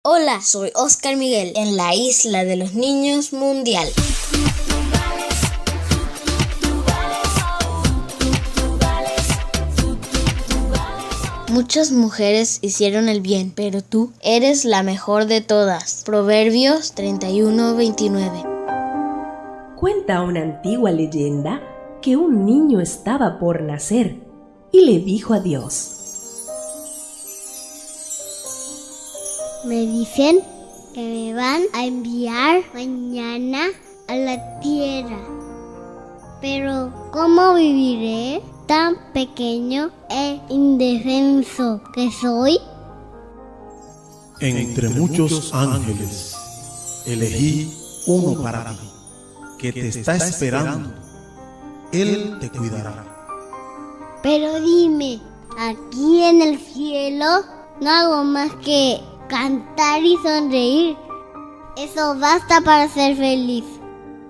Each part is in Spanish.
Hola, soy Oscar Miguel en la Isla de los Niños Mundial. Muchas mujeres hicieron el bien, pero tú eres la mejor de todas. Proverbios 31:29. Cuenta una antigua leyenda que un niño estaba por nacer y le dijo a Dios: Me dicen que me van a enviar mañana a la tierra, pero ¿cómo viviré tan pequeño e indefenso que soy? Entre muchos ángeles, elegí uno para ti, que te está esperando. Él te cuidará. Pero dime, aquí en el cielo no hago más que cantar y sonreír. Eso basta para ser feliz.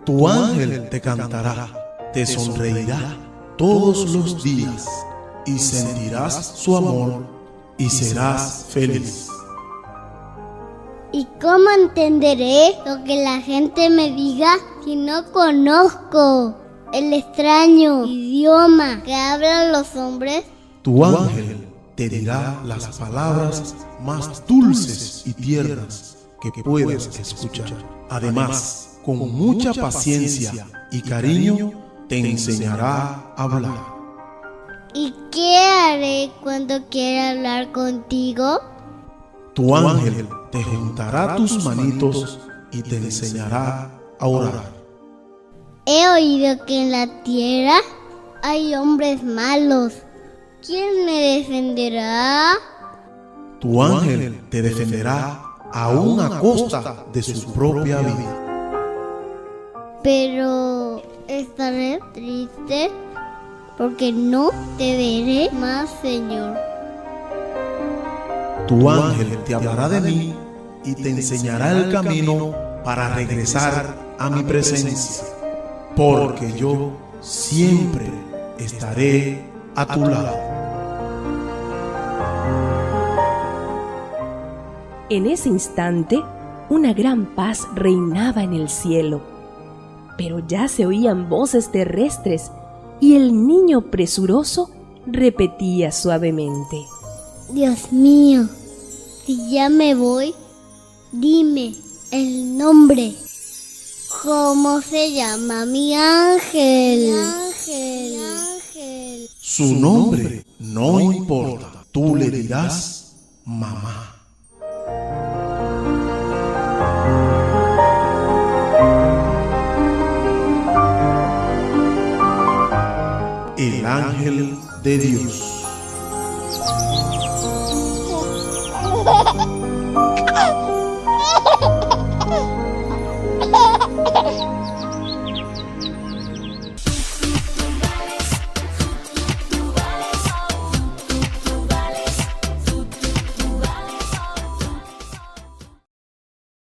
Tu ángel te cantará, te sonreirá todos los días y sentirás su amor y serás feliz. ¿Y cómo entenderé lo que la gente me diga si no conozco el extraño idioma que hablan los hombres? Tu ángel te dirá las palabras más dulces y tiernas que puedas escuchar. Además, con mucha paciencia y cariño, te enseñará a hablar. ¿Y qué haré cuando quiera hablar contigo? Tu ángel te juntará tus manitos y te enseñará a orar. He oído que en la tierra hay hombres malos. ¿Quién me defenderá? Tu ángel te defenderá aún a costa de su propia vida. Pero estaré triste porque no te veré más, Señor. Tu ángel te hablará de mí y te enseñará el camino para regresar a mi presencia, porque yo siempre estaré a tu lado. En ese instante, una gran paz reinaba en el cielo, pero ya se oían voces terrestres y el niño presuroso repetía suavemente: Dios mío, si ya me voy, dime el nombre. ¿Cómo se llama mi ángel? Su nombre no importa, tú le dirás mamá. El ángel de Dios.